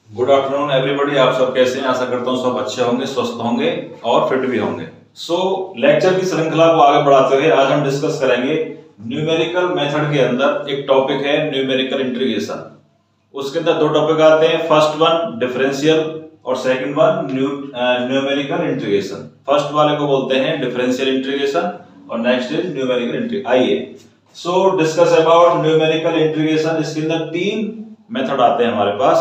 Good afternoon everybody, आप सब कैसे हैं? आशा करता हूँ सब अच्छे होंगे, स्वस्थ होंगे और फिट भी होंगे। लेक्चर की श्रृंखला को आगे बढ़ाते हुए आज हम डिस्कस करेंगे न्यूमेरिकल मेथड के अंदर एक टॉपिक है न्यूमेरिकल इंटीग्रेशन। उसके अंदर दो टॉपिक आते हैं, फर्स्ट वन डिफरेंशियल और second one numerical integration. First वाले को बोलते हैं डिफरेंशियल इंटीग्रेशन और नेक्स्ट इज न्यूमेरिकल इंटीग्रेशन। आइए डिस्कस अबाउट न्यूमेरिकल इंटीग्रेशन। इसके अंदर तीन मेथड आते हैं हमारे पास।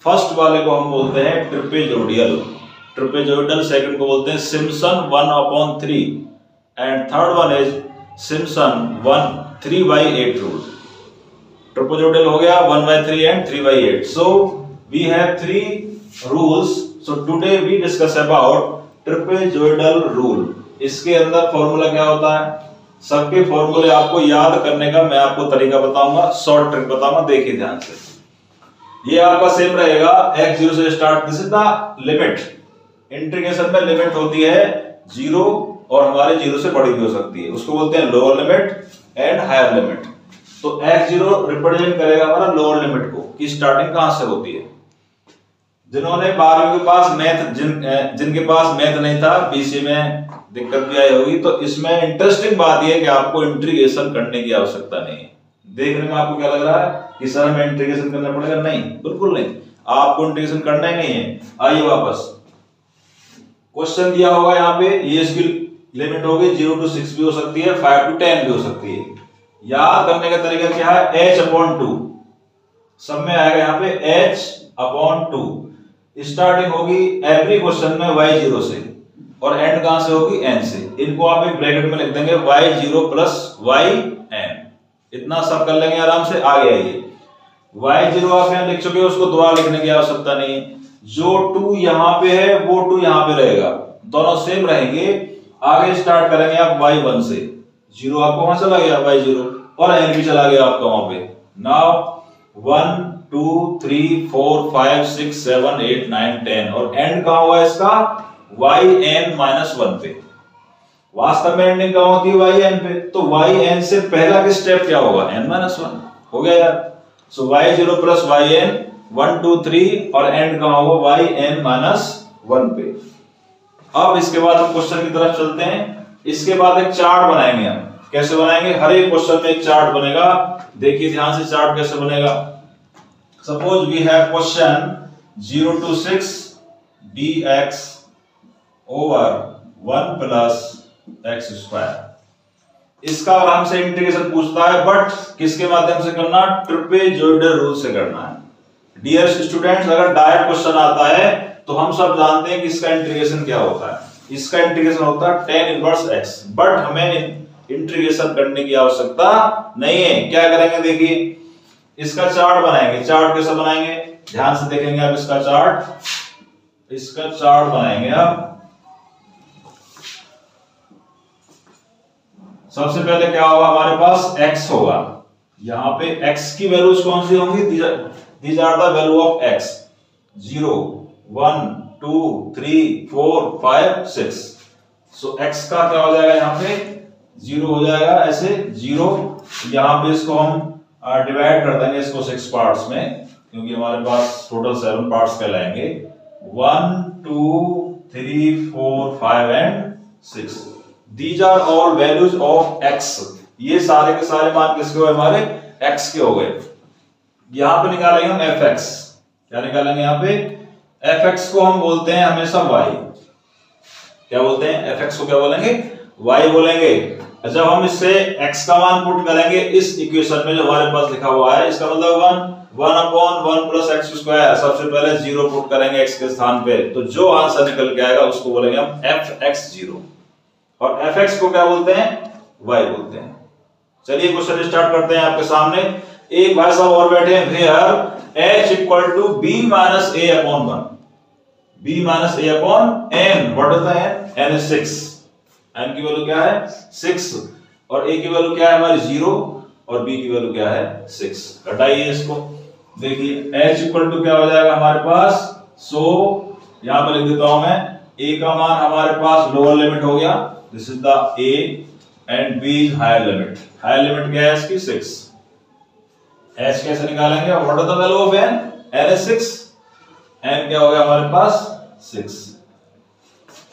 फर्स्ट वाले को हम बोलते हैं ट्रिपेजोइडल, सेकंड को बोलते हैं Simpson 1/3 and third one is Simpson 3/8 rule. Trapezoidal हो गया 1/3 and 3/8। So we have three rules. So today we discuss about trapezoidal rule. इसके अंदर फॉर्मूला क्या होता है? सबके फॉर्मूले आपको याद करने का मैं आपको तरीका बताऊंगा, शॉर्ट ट्रिक बताऊंगा। देखिए ध्यान से, ये आपका सेम रहेगा। x0 से start, this is the limit. Integration में लिमिट होती है 0 और हमारे 0 से बड़ी भी हो सकती है, उसको बोलते हैं lower limit and higher limit. तो x0 रिप्रेजेंट करेगा हमारा लोअर लिमिट को कि स्टार्टिंग कहां से होती है। जिन्होंने 12वीं के पास मैथ जिनके पास मैथ नहीं था, बीसीए में दिक्कत भी आई होगी, तो इसमें इंटरेस्टिंग बात यह है कि आपको इंटीग्रेशन करने की आवश्यकता नहीं है। देखने में आपको क्या लग रहा है कि सर हमें इंटीग्रेशन करना पड़ेगा? नहीं, बिल्कुल नहीं, आपको इंटीग्रेशन करना ही नहीं है। आइए वापस, क्वेश्चन दिया होगा यहाँ पे, ये इसकी लिमिट होगी 0 to 6 भी हो सकती है, 5 to 10 भी हो सकती है। याद करने का तरीका क्या है? h/2 सब में आएगा यहाँ पे h/2। स्टार्टिंग होगी एवरी क्वेश्चन में y0 से और एंड कहां से होगी? n से। इनको आप एक ब्रैकेट में लिख देंगे y0 + yn। इतना सब कर लेंगे आराम से। आगे आइए, y0 आप यहां लिख चुके हो, उसको दोबारा लिखने की आवश्यकता नहीं। जो 2 यहां पे है वो 2 यहां पे रहेगा, दोनों सेम रहेंगे। आगे स्टार्ट करेंगे आप y1 से। 0 आपको वहां चला गया y0 और n भी चला गया आपका वहां पे। नाउ 1 2 3 4 5 6 7 8 9 10 और एंड कहां हुआ इसका? yn-1 पे। वास्तव में एंडिंग कहां होती है? yn पे। तो yn से पहला का स्टेप क्या होगा? n-1 हो गया यार। सो y0 + yn 1 2 3 और एंड कहां होगा? yn-1 पे। अब इसके बाद हम क्वेश्चन की तरफ चलते हैं। इसके बाद एक चार्ट बनाएंगे हम। कैसे बनाएंगे? हर एक क्वेश्चन में एक चार्ट बनेगा। देखिए ध्यान से, चार्ट कैसे बनेगा। Suppose we have question 0 to 6 dx over 1 + x²। इसका और हमसे इंटीग्रेशन पूछता है, बट किसके माध्यम से करना? ट्रिपेजोइडल रूल से करना है। डियर स्टूडेंट्स, अगर डायरेक्ट क्वेश्चन आता है तो हम सब जानते हैं कि इसका इंटीग्रेशन क्या होता है। इसका इंटीग्रेशन होता है tan इनवर्स x, बट हमें इंटीग्रेशन करने की आवश्यकता नहीं है। क्या करेंगे? देखिए, इसका चार्ट बनाएंगे। चार्ट कैसे बनाएंगे? ध्यान से देखेंगे आप इसका चार्ट बनाएंगे आप। सबसे पहले क्या होगा? हमारे पास x होगा। यहां पे x की वैल्यूज कौन सी होंगी? These are the value of x। 0 1 2 3 4 5 6। So x का क्या हो जाएगा? यहां पे 0 हो जाएगा, ऐसे 0। यहां पे इसको हम डिवाइड कर देंगे इसको 6 पार्ट्स में, क्योंकि हमारे पास टोटल 7 पार्ट्स कहलाएंगे। 1 2 3 4 5 and 6। These are all values of x। ये सारे के सारे मान किसके हो? हमारे x के हो गए। यहां पे निकालेंगे हम fx। क्या निकालेंगे यहाँ पे? fx को हम बोलते हैं हमेशा y। क्या बोलते हैं? fx को क्या बोलेंगे? y बोलेंगे। जब हम इससे x का मान पुट करेंगे इस इक्वेशन में जो हमारे पास लिखा हुआ है, इसका मतलब 1/1 + x²। सबसे पहले 0 पुट करेंगे x के स्थान पे, तो जो आंसर निकल के आएगा उसको बोलेंगे हम fx0। और fx को क्या बोलते हैं? y बोलते हैं। चलिए क्वेश्चन स्टार्ट करते हैं। आपके सामने एक भाई साहब और बैठे हैं। h = b - a/1। b - a/n। What is the n? n is 6। n की वैल्यू क्या है? 6। और a की वैल्यू क्या है हमारी? 0 और b की वैल्यू क्या है? 6। घटाइए इसको। देखिए h = क्या हो जाएगा हमारे पास? सो यहां पर लिख देता हूं मैं, a का मान हमारे पास लोअर लिमिट हो गया, this is the a, and b is higher limit. Higher limit क्या है इसकी? 6। h कैसे निकालेंगे? What is the value of n? n is 6, n क्या हो गया हमारे पास 6।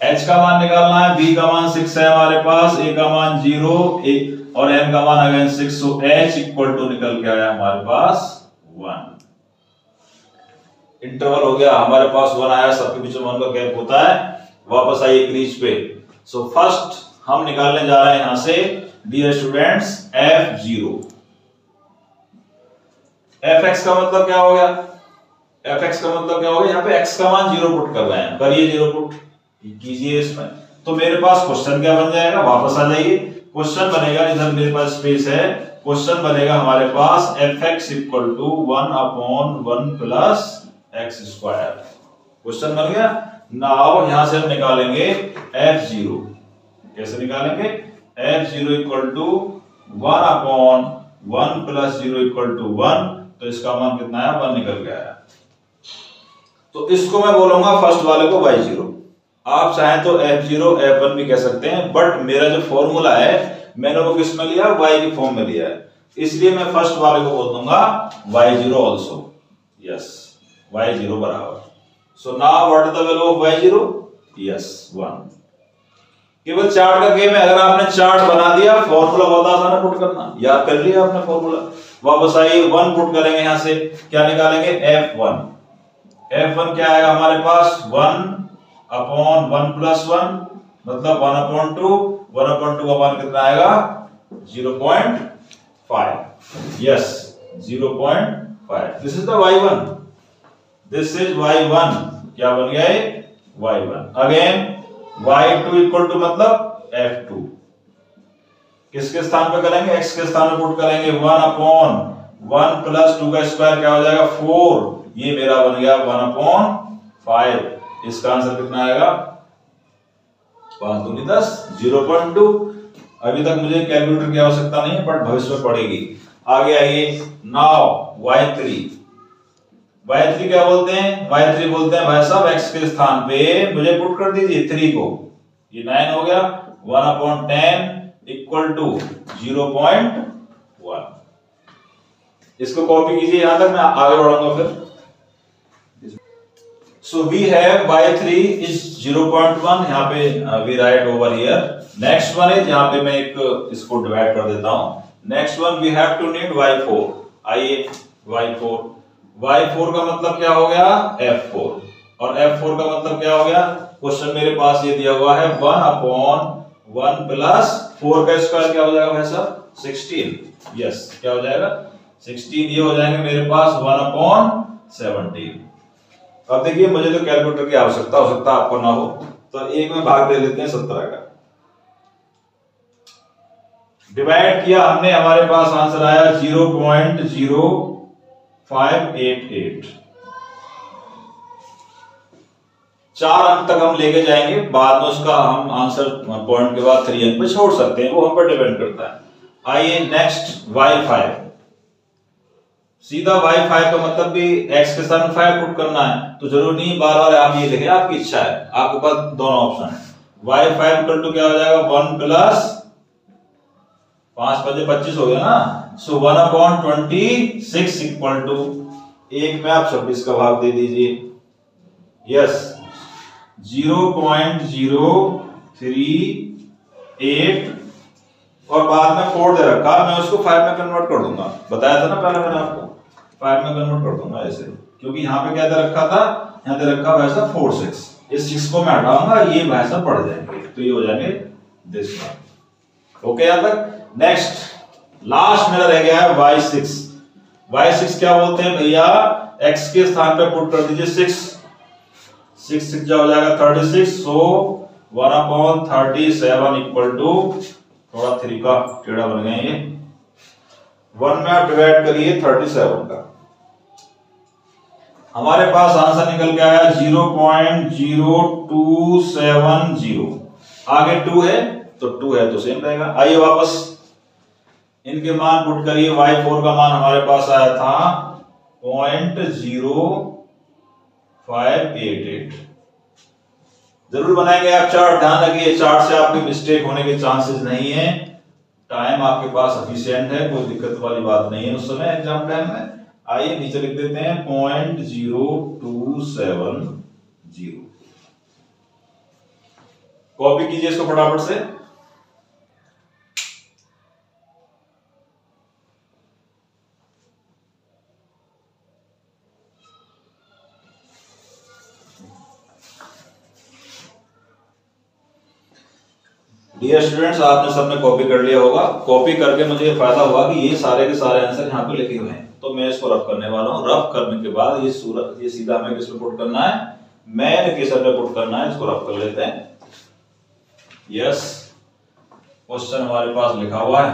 h का मान निकालना है, b का मान 6 है हमारे पास, a का मान 0 और n का मान again 6, so h equal to निकल के आया हमारे पास 1। इंटरवल हो गया हमारे पास 1 आया, सबके बीच में 1 का गैप होता है। वापस आइए क्रीज पे। सो फर्स्ट हम निकालने जा रहे हैं यहां से डियर स्टूडेंट्स f0। fx का मतलब क्या हो गया? fx का मतलब क्या हो गया? यहाँ पे x का मान 0 पुट कर रहे हैं, करिए 0 पुट कीजिए इसमें। तो मेरे पास क्वेश्चन क्या बन जाएगा? वापस आ जाइए, क्वेश्चन बनेगा, इधर मेरे पास स्पेस है, क्वेश्चन बनेगा हमारे पास fx equal to 1/1 plus x square. Question बन गया। नाउ यहां से हम निकालेंगे f0। कैसे निकालेंगे? f0 equal to 1/1 plus 0 equal to 1, तो इसका मान कितना है? 1 निकल गया है। तो इसको मैं बोलूंगा फर्स्ट वाले को y0। आप चाहें तो f0 f1 भी कह सकते हैं, बट मेरा जो फॉर्मूला है मैंने वो किस में लिया? y की फॉर्म में लिया है, इसलिए मैं फर्स्ट वाले को बोल दूंगा y0 ऑल्सो। यस, y0 बराबर। So now what is the value of y0? Yes 1। केवल चार्ट का गेम है, अगर आपने चार्ट बना दिया फॉर्मूला बहुत आसान है पुट करना, याद कर लिया आपने फॉर्मूला। वापस आइए 1 पुट करेंगे, यहां से क्या निकालेंगे? f1। f1 क्या आएगा हमारे पास? 1/1 प्लस 1 मतलब 1/2। 1/2 का मान कितना आएगा? 0.5। Yes 0.5। This is the y1, this is y1। क्या बन गया? y1। Again y2 equal to मतलब f2। किसके स्थान पे करेंगे? x के स्थान पे पुट करेंगे। 1/1 प्लस 2 का स्क्वायर क्या हो जाएगा? 4। ये मेरा बन गया 1/5। इसका आंसर कितना आएगा? 5 दूनी 10, 0.2। अभी तक मुझे कैलकुलेटर की आवश्यकता नहीं है, बट भविष्य में पड़ेगी। आगे आइए। Now y3। y3 क्या बोलते हैं? y3 बोलते हैं भाई साहब x के स्थान पे मुझे पुट कर दीजिए 3 को। ये 9 हो गया। 1/10 इक्वल टू 0.1। इसको कॉपी कीजिए, यहां तक मैं आगे बढ़ाऊंगा फिर। So we have y3 is 0.1, यहाँ पे we write over here. Next one is, यहाँ पे मैं एक इसको डिवाइड कर देता हूँ। Next one we have to need y4। आइए y4। y4 का मतलब क्या हो गया? f4। और f4 का मतलब क्या हो गया? क्वेश्चन मेरे पास ये दिया हुआ है 1/1 प्लस 4 का स्क्वायर क्या हो जाएगा भाई साहब? 16। यस, क्या हो जाएगा? 16। ये हो जाएंगे मेरे पास 1/17। अब देखिए, मुझे तो कैलकुलेटर की आवश्यकता हो सकता है आपको ना हो, तो एक में भाग दे लेते हैं 17 का। डिवाइड किया हमने, हमारे पास आंसर आया 0.0588। 4 अंक तक हम लेके जाएंगे, बाद में उसका हम आंसर पॉइंट के बाद 3 अंक पे छोड़ सकते हैं, वो हम पर डिपेंड करता है। आइए नेक्स्ट y5। सीधा y5 का मतलब भी x के स्थान 5 पुट करना है, तो जरूर नहीं बार बार आप ये लिखें, आपकी इच्छा है, आपके पास दोनों ऑप्शन है। y5 इक्वल टू क्या हो जाएगा? 1 प्लस 5 × 25 हो गया ना। सो 1/26 इक्वल टू 1 में आप 26 का भाग दे दीजिए। यस 0.038 और बाद में 4 दे रखा, मैं उसको 5 में कन्वर्ट कर दूंगा। बताया था ना पहले मैंने आपको, 5 में कन्वर्ट कर दूंगा ऐसे, क्योंकि यहाँ पे क्या दे रखा था? यहाँ दे रखा वैसा 4 6। इस 6 को मैं हटाऊंगा, ये वैसा पड़ जाएंगे, तो ये हो जाएंगे दिस वन। ओके यहां तक। नेक्स्ट लास्ट मेरा रह गया है y6। y6 क्या बोलते हैं भैया? x के स्थान पे पुट कर दीजिए 6। 6 6 क्या हो जाएगा? 36। सो 1/37 इक्वल टू, थोड़ा 3 का टेढ़ा बन गया ये, 1 में आप डिवाइड करिए 37 का। हमारे पास आंसर निकल के आया 0.0270। आगे 2 है तो 2 है तो सेम रहेगा। आइए वापस इनके मान पुट करिए। y4 का मान हमारे पास आया था 0.0588। जरूर बनाएंगे आप चार्ट, ध्यान रखिए चार्ट से आपके मिस्टेक होने के चांसेस नहीं है। टाइम आपके पास सफिशिएंट है, कोई दिक्कत वाली बात नहीं है उस समय एग्जाम टाइम में। आइए नीचे लिख देते हैं 0.0270। कॉपी कीजिए इसको फटाफट से। डियर स्टूडेंट्स, आपने सबने कॉपी कर लिया होगा। कॉपी करके मुझे ये फायदा हुआ कि ये सारे के सारे आंसर यहाँ पे लिखे हुए हैं, तो मैं इसको रफ करने वाला हूँ। रफ करने के बाद ये सीधा हमें किस पे पुट करना है, मैन इक्वेशन पे पुट करना है। इसको रफ कर लेते हैं। यस, क्वेश्चन हमारे पास लिखा हुआ है।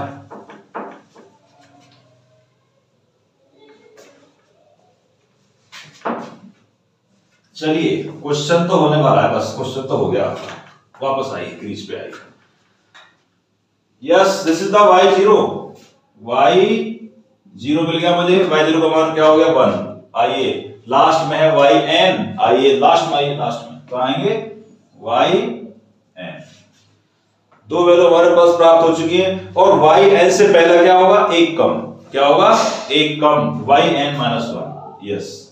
चलिए, क्वेश्चन तो होने वाला है, बस क्वेश्चन तो हो गया। वापस आइए, क्रीज पे आइए। Yes, this is the y0। y0 मिल गया मुझे। y0 का मान क्या हो गया, 1। आइए लास्ट में है yn। आइए लास्ट में तो आएंगे yn। दो वैल्यू हमारे पास प्राप्त हो चुकी है, और yn से पहला क्या होगा, एक कम। क्या होगा, एक कम, yn-1। यस,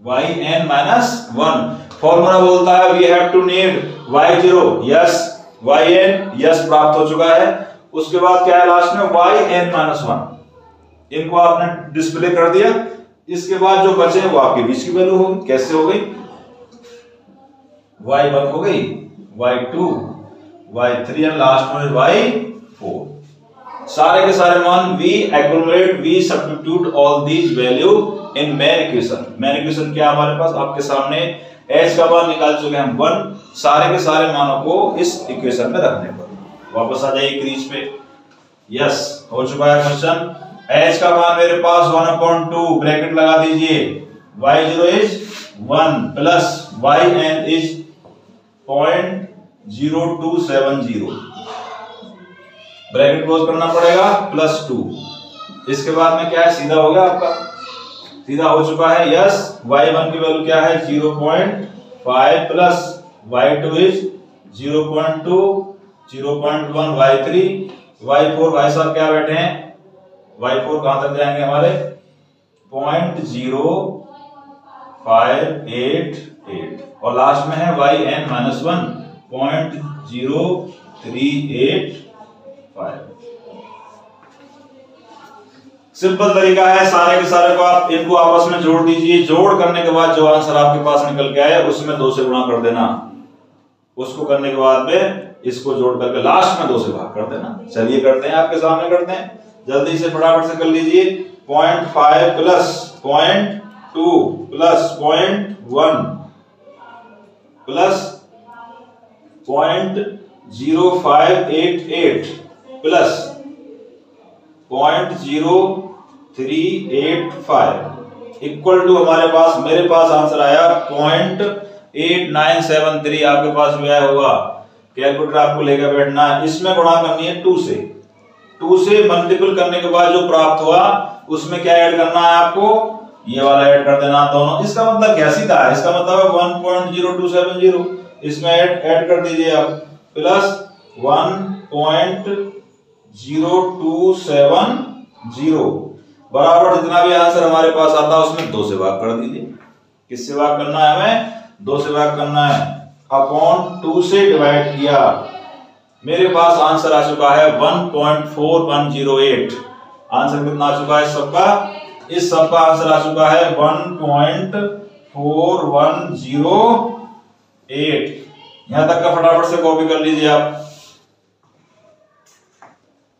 yn-1 फॉर्मूला बोलता है we have to need y0। Yes, yn yes प्राप्त हो चुका है। उसके बाद क्या है लास्ट में, yn-1। इनको आपने डिस्प्ले कर दिया। इसके बाद जो बचे वो आपके बीच की वैल्यू होगी। कैसे हो गई, y1 हो गई, y2, y3 और लास्ट में y4। सारे के सारे मान we accumulate, we substitute all these value in main equation. Main equation क्या हमारे पास आपके सामने, h का मान निकाल चुके हैं हम 1। सारे के सारे मानों को इस इक्वेशन में रखने पर वापस आ जाइए क्रीज पे। यस, हो चुका है क्वेश्चन। h का मान मेरे पास 1/2, ब्रैकेट लगा दीजिए। y0 is 1 plus yn is 0.0270, bracket close करना पड़ेगा, +2। इसके बाद में क्या है, सीधा हो गया आपका, सीधा हो चुका है। यस, y1 की वैल्यू क्या है, 0.5 plus y2 is 0.2, 0.1 y3, y4 भाई साहब क्या बैठे हैं, y4 कहां तक जाएंगे हमारे, 0.0588, और लास्ट में है yn-1 0.0385। सिंपल तरीका है, सारे के सारे को आप इनको आपस में जोड़ दीजिए। जोड़ करने के बाद जो आंसर आपके पास निकल के आए उसमें 2 से गुणा कर देना। उसको करने के बाद में इसको जोड़ करके लास्ट में 2 से भाग कर देना। चलिए करते हैं, आपके सामने करते हैं, जल्दी से फटाफट से कर लीजिए। 0.5 plus 0.2 plus 0.1 plus 0.0588 plus 0.0385 equal to हमारे पास, मेरे पास आंसर आया 0.8973। आपके पास भी आया होगा, कैलकुलेटर आपको लेकर बैठना है। इसमें गुणा करनी है 2 से। 2 से मल्टीपल करने के बाद जो प्राप्त हुआ उसमें क्या ऐड करना है आपको, ये वाला ऐड कर देना दोनों। इसका मतलब क्या सीधा है, इसका मतलब है 1.0270, इसमें ऐड कर दीजिए आप, प्लस 1.0270 बराबर जितना भी आंसर हमारे पास आता है उसमें 2 से भाग कर दीजिए। किससे भाग करना है, हमें 2 से भाग करना है, अपॉन 2 से डिवाइड किया। मेरे पास आंसर आ चुका है 1.4108। आंसर कितना आ चुका है सबका, इस सबका आंसर आ चुका है 1.4108। यहां तक का फटाफट से कॉपी कर लीजिए आप।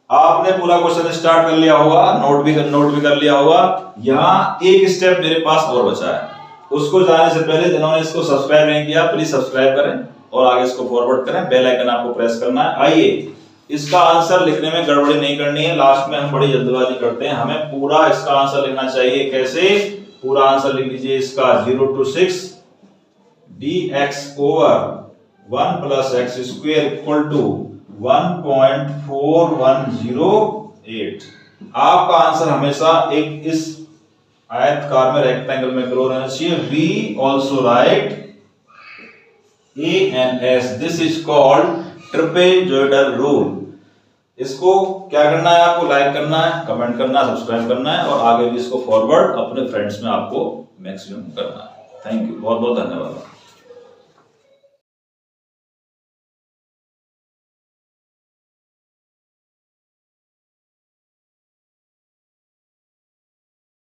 आपने पूरा क्वेश्चन स्टार्ट कर लिया होगा, नोट भी कर लिया होगा। यहाँ एक स्टेप मेरे पास और बचा है, उसको जाने से पहले जिन्होंने इसको सब्सक्राइब नहीं किया प्लीज सब्सक्राइब करें और आगे इसको फॉरवर्ड करें। बेल आइकन आपको प्रेस करना है। आइए, इसका आंसर लिखने में गड़बड़ी नहीं करनी है, लास्ट में हम बड़ी जल्दबाजी करते हैं। हमें पूरा इसका आंसर लिखना चाहिए। कैसे, पूरा आंसर लिख लीजिए इसका 0 to 6 dx over 1 plus x square equal to 1.4108। आपका आंसर हमेशा एक इस आयतकार में, रेक्टेंगल में ग्रो रहना चाहिए। We also write A and S. This is called trapezoidal rule. इसको क्या करना है, आपको लाइक करना है, कमेंट करना है, सब्सक्राइब करना है और आगे भी इसको फॉरवर्ड अपने फ्रेंड्स में आपको मैक्सिमम करना है। थैंक यू, बहुत बहुत धन्यवाद।